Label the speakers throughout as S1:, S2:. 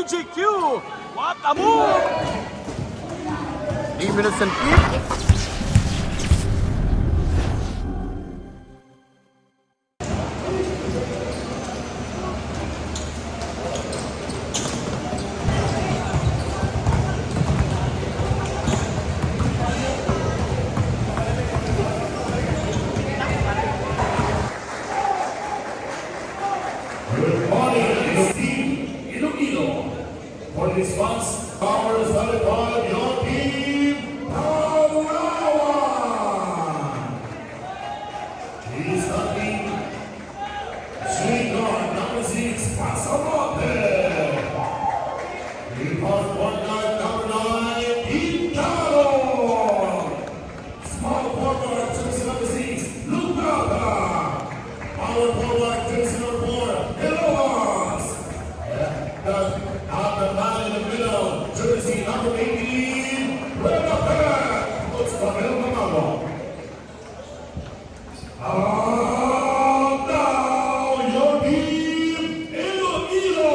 S1: BGQ. What a move! 3 minutes and 50.
S2: Good morning, Steve Iloilo. For the response, power started by your team, Paulawan. He's starting shooting guard number 6, Pasamonte. Report one guard number 9, Italo. Small forward, jersey number 6, Lucata. Power forward, jersey number 4, Eloas. The man in the middle, jersey number 18, Reda Perez. Looks for El Mamalo. Now your team, Iloilo.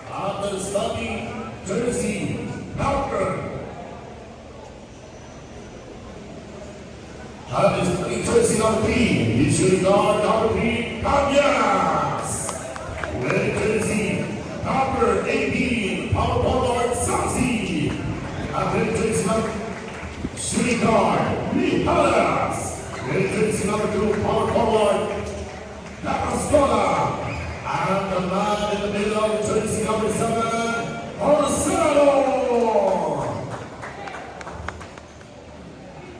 S2: After starting jersey number. That is jersey number 3. He's shooting guard number 3, Cañas. Red jersey number 18, power forward, Sazi. Red jersey number shooting guard, Nicolas. Red jersey number 2, power forward, Capastola. And the man in the middle, jersey number 7, Marcelo.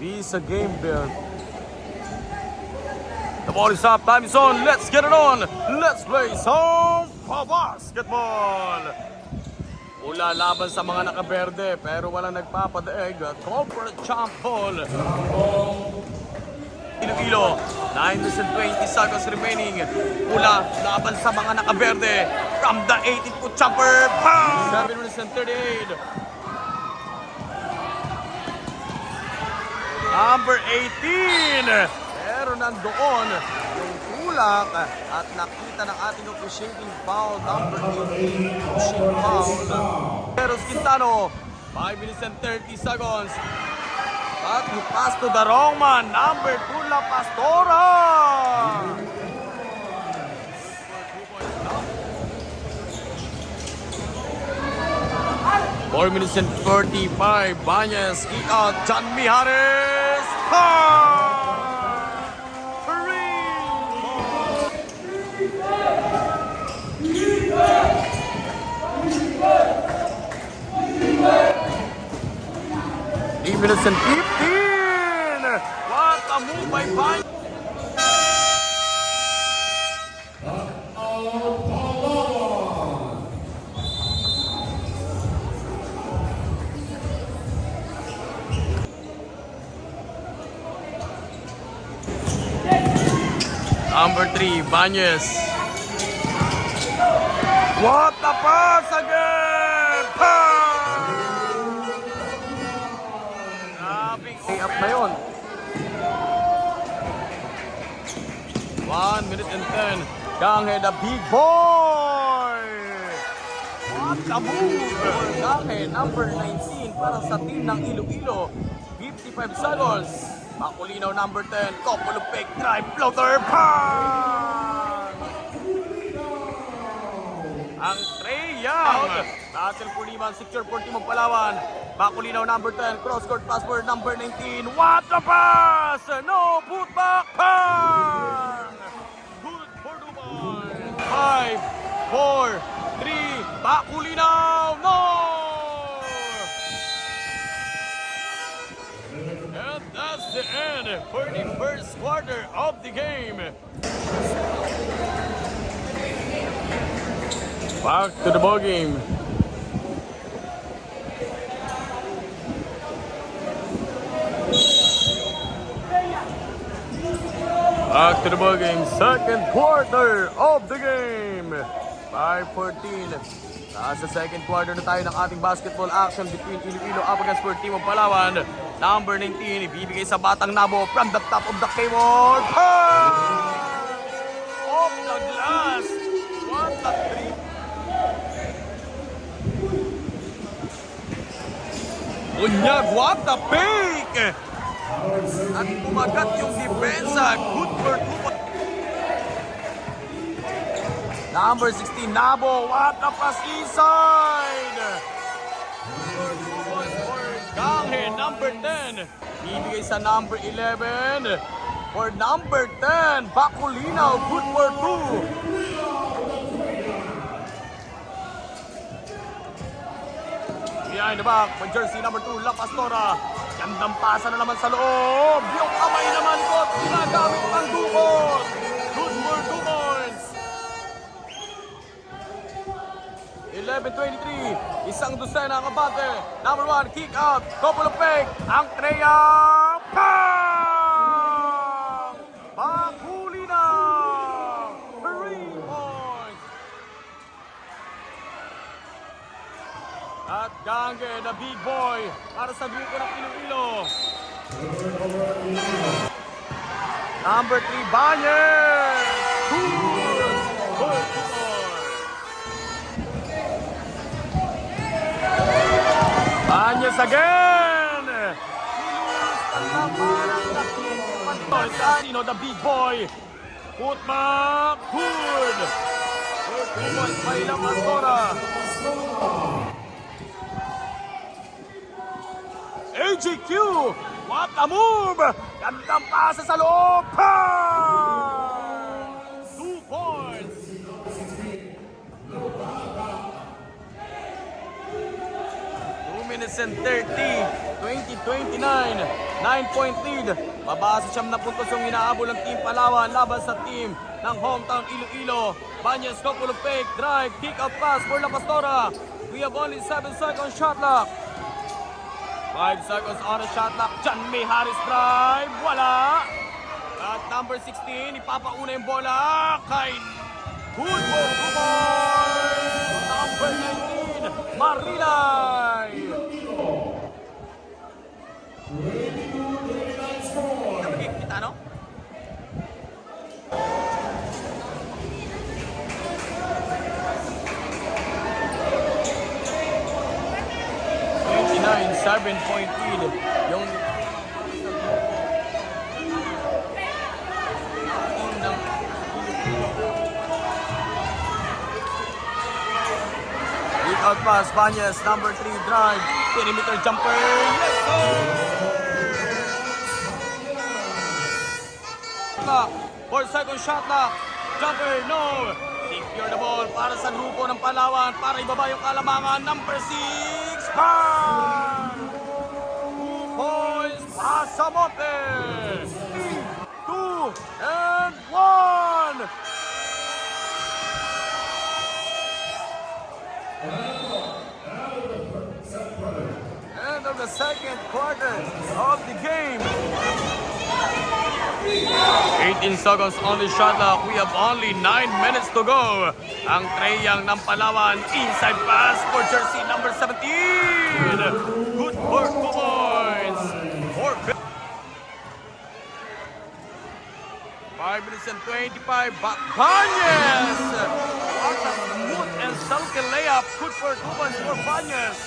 S1: Visa game build. The ball is up, time is on, let's get it on! Let's play some basketball! Ula laban sa mga nakaberde pero walang nagpapadaig at corporate champ ball. Iloilo, 9 minutes and 20 seconds remaining. Ula laban sa mga nakaberde from the 18-foot jumper. 7 minutes and 38. Number 18. Pero nandoon yung tulak at nakita ng ating officiating foul. Number 18, pushing foul. Pero Quintano, 5 minutes and 30 seconds. But you pass to the wrong man. Number 2, La Pastora. 4 minutes and 45. Banyes, kick out. John Mijares. Minutes and 15. What a move by Banyes. Number 3, Banyes. What a pass again! Up na yun. 1 minute and 10. Ganghe, the big boy! What a move! Ganghe, number 19 para sa team ng Iloilo. 55 seconds. Makulinaw, number 10. Couple of fake drive, floater, pang! Ang Trey Young. Battle for Liman, secure for Team of Palawan. Makulinaw, number 10. Cross-court pass for number 19. What a pass! No, put back, pang! Good for Duman. 5, 4, 3, Makulinaw, no! And that's the end for the first quarter of the game. Back to the ball game. Back to the ball game. Second quarter of the game. 5:14. Sa second quarter na tayo ng ating basketball action between Iloilo up against for Team of Palawan. Number 19, ibibigay sa Batang Nabo from the top of the K-Wall. Off the glass. What Unyag, what the fake! At pumagat yung depensa. Good for 2 points. Number 16, Nabo. What the pass inside! Good for 2 points for Ganghe. Number 10. Bibigay sa number 11. For number 10, Bakulinaw. Good for 2. Behind the back, with jersey number 2, La Pastora. Gandang pasa na naman sa loob. Yung kamay naman ko, ginagamit ang dukot. Good for 2 points. 11-23, isang dosena ang abante. Number 1, kick out, couple of fake. Ang Treya, bang! Bahuli na! 3 points. At Ganghe, the big boy, para sa grupo ng Iloilo. Number 3, Banyer. Good. Banyes again! Nilustan na parang nakikipan. Sino, the big boy. Putma, good! 2 points by La Pastora. AGQ! What a move! Gandang pasa sa loob! 2 points! 2 minutes and 30, 20-29, 9-point lead. Babasa siyam na puntos yung inaabol ng Team Palawan laban sa team ng hometown Iloilo. Banyes, couple of fake, drive, kick out pass for La Pastora. We have only 7 seconds shot clock. 5 seconds on the shot clock. John May Harris drive. Wala. At number 16, ipapauna yung bola kay good for 2 points. Number 19, Marilay. Kita, no? Seven-point lead. Yung lead out pass, Banyes, number 3 drive, perimeter jumper, yes sir! 4-second shot clock, jumper, no! Secure the ball para sa grupo ng Palawan para ibaba yung kalamangan, number 6, bang! 2 points, Pasamonte! 3, 2, and 1! End of the second quarter of the game. 18 seconds on the shot clock. We have only 9 minutes to go. Ang Treyang ng Palawan. Inside pass for jersey number 17. Good for 2 points. 5 minutes and 25. Banyes. What a smooth and silky layup. Good for 2 points for Banyes.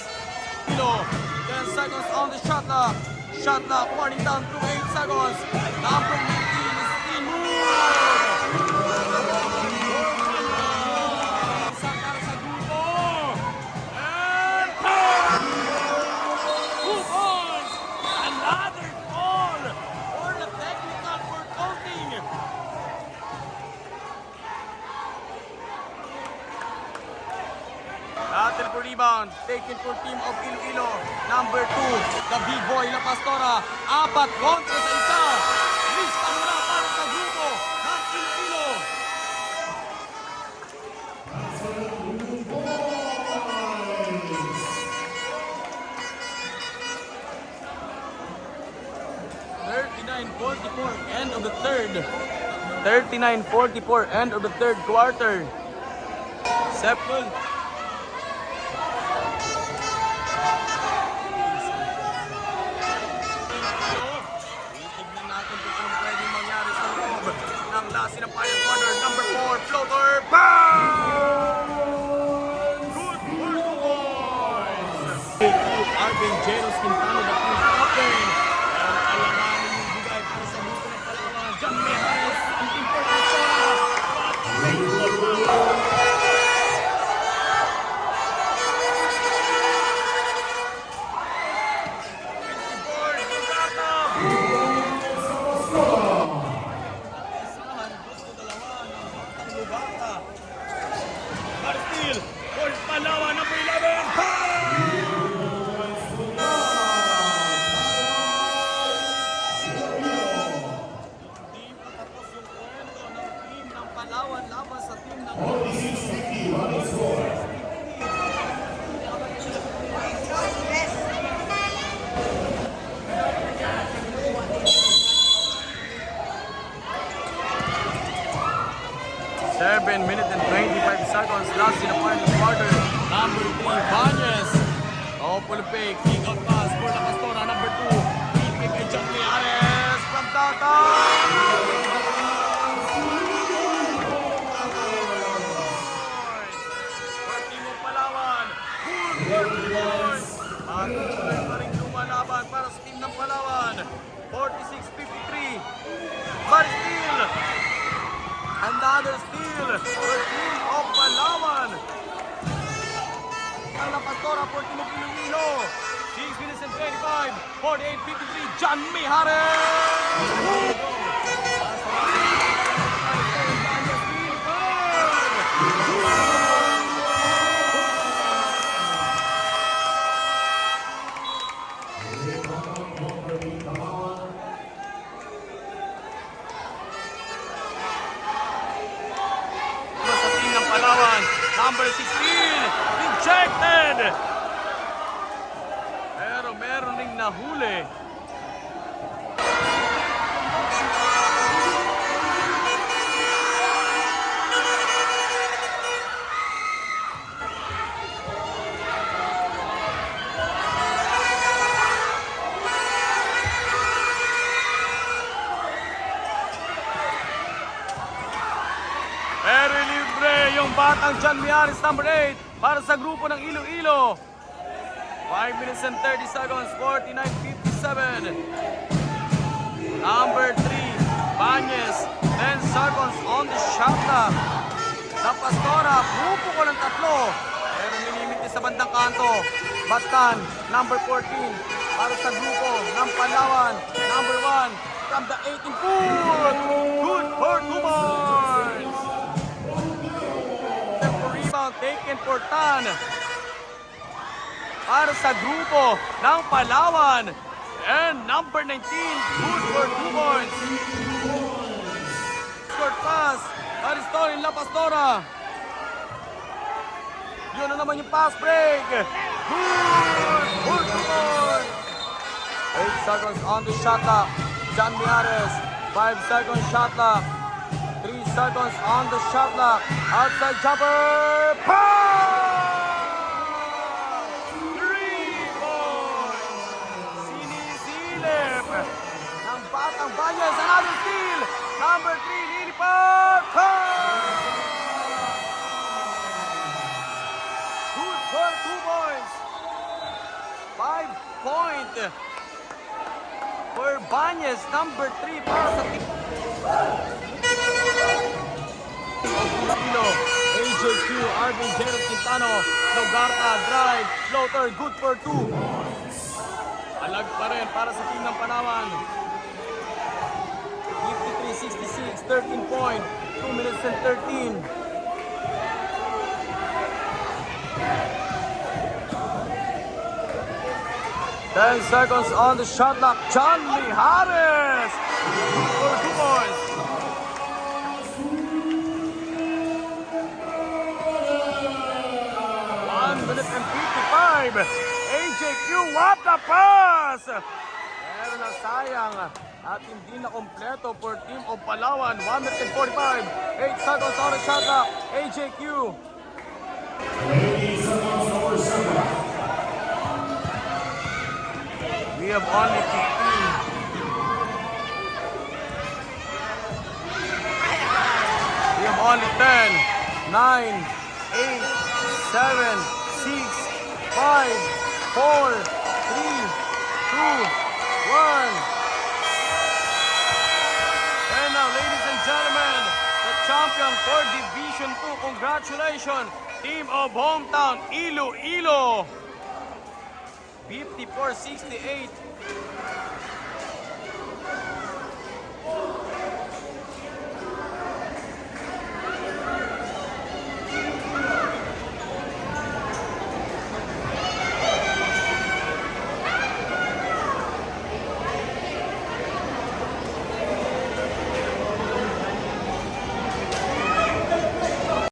S1: 10 seconds on the shot clock. Shot clock winding down to 8 seconds. Number 19 is in move. Sakar sa grupo. And 2 points. Another ball for the technical for counting. Battle for rebound, taken for team of Iloilo. Number 2, the big boy La Pastora. 4 kontra sa isa. Lista mula para sa grupo ng Iloilo. End of the third. 39-44, end of the third quarter. Sepul. Ng last in the final quarter, number 4, floater, bang! Palawan laban sa team ng
S2: 46-50 running score.
S1: Seven minutes and 25 seconds last in the final quarter. Number 3, Banyes. Pulipig, kick out pass for La Pastora. Number 2, kick kay John Miares from downtown. For Team of Palawan. Good points. Patuloy pa rin lumalaban para sa team ng Palawan. 46-53. But still, another steal for Team of Palawan. Ang La Pastora for Team of Iloilo. 6 minutes and 25. 48-53. John Mijares. Sa team ng Palawan, number 16, rejected! Pero meron ring nahuli. Pero libre yung batang John Miares, number 8, para sa grupo ng Iloilo. 5 minutes and 30 seconds, 49-57. Number 3, Banyes, 10 seconds on the shot clock. La Pastora, grupo ko ng tatlo. Pero minimiti sa bandang kanto. Batan, number 14, para sa grupo ng Palawan. Number 1, from the 18-foot. Good for 2 points. Rebound taken for Tan. Para sa grupo ng Palawan. And number 19, good for 2 points. Short pass, Ariston La Pastora. Yun na naman yung pass break. Good for 2 points. 8 seconds on the shot clock. John Miares, 5 seconds shot clock. 3 seconds on the shot clock. Outside jumper. Pass! 3 points. Sinisilip ng batang Banyes. Another steal. Number 3, lilipat. Good for 2 points. 5 point for Banyes. Number 3 para sa team. AJQ, Arvin Jerez Quintano, Logarta, drive, floater, good for 2. Alag pa rin para sa team ng Palawan. 53-66, 13 point, 2 minutes and 13. Ten seconds on the shot clock. John Mijares, good for 2 points. 1 minute and 55. AJQ, what the pass! Pero nasayang at hindi na kompleto for Team of Palawan. 1 minute and 45. 8 seconds on the shot clock. AJQ.
S2: 80 seconds over 7.
S1: We have only 15. We have only 10, 9, 8, 7, 6, 5, 4, 3, 2, 1. And now, ladies and gentlemen, the champion for Division 2. Congratulations, team of hometown Iloilo. 54-68.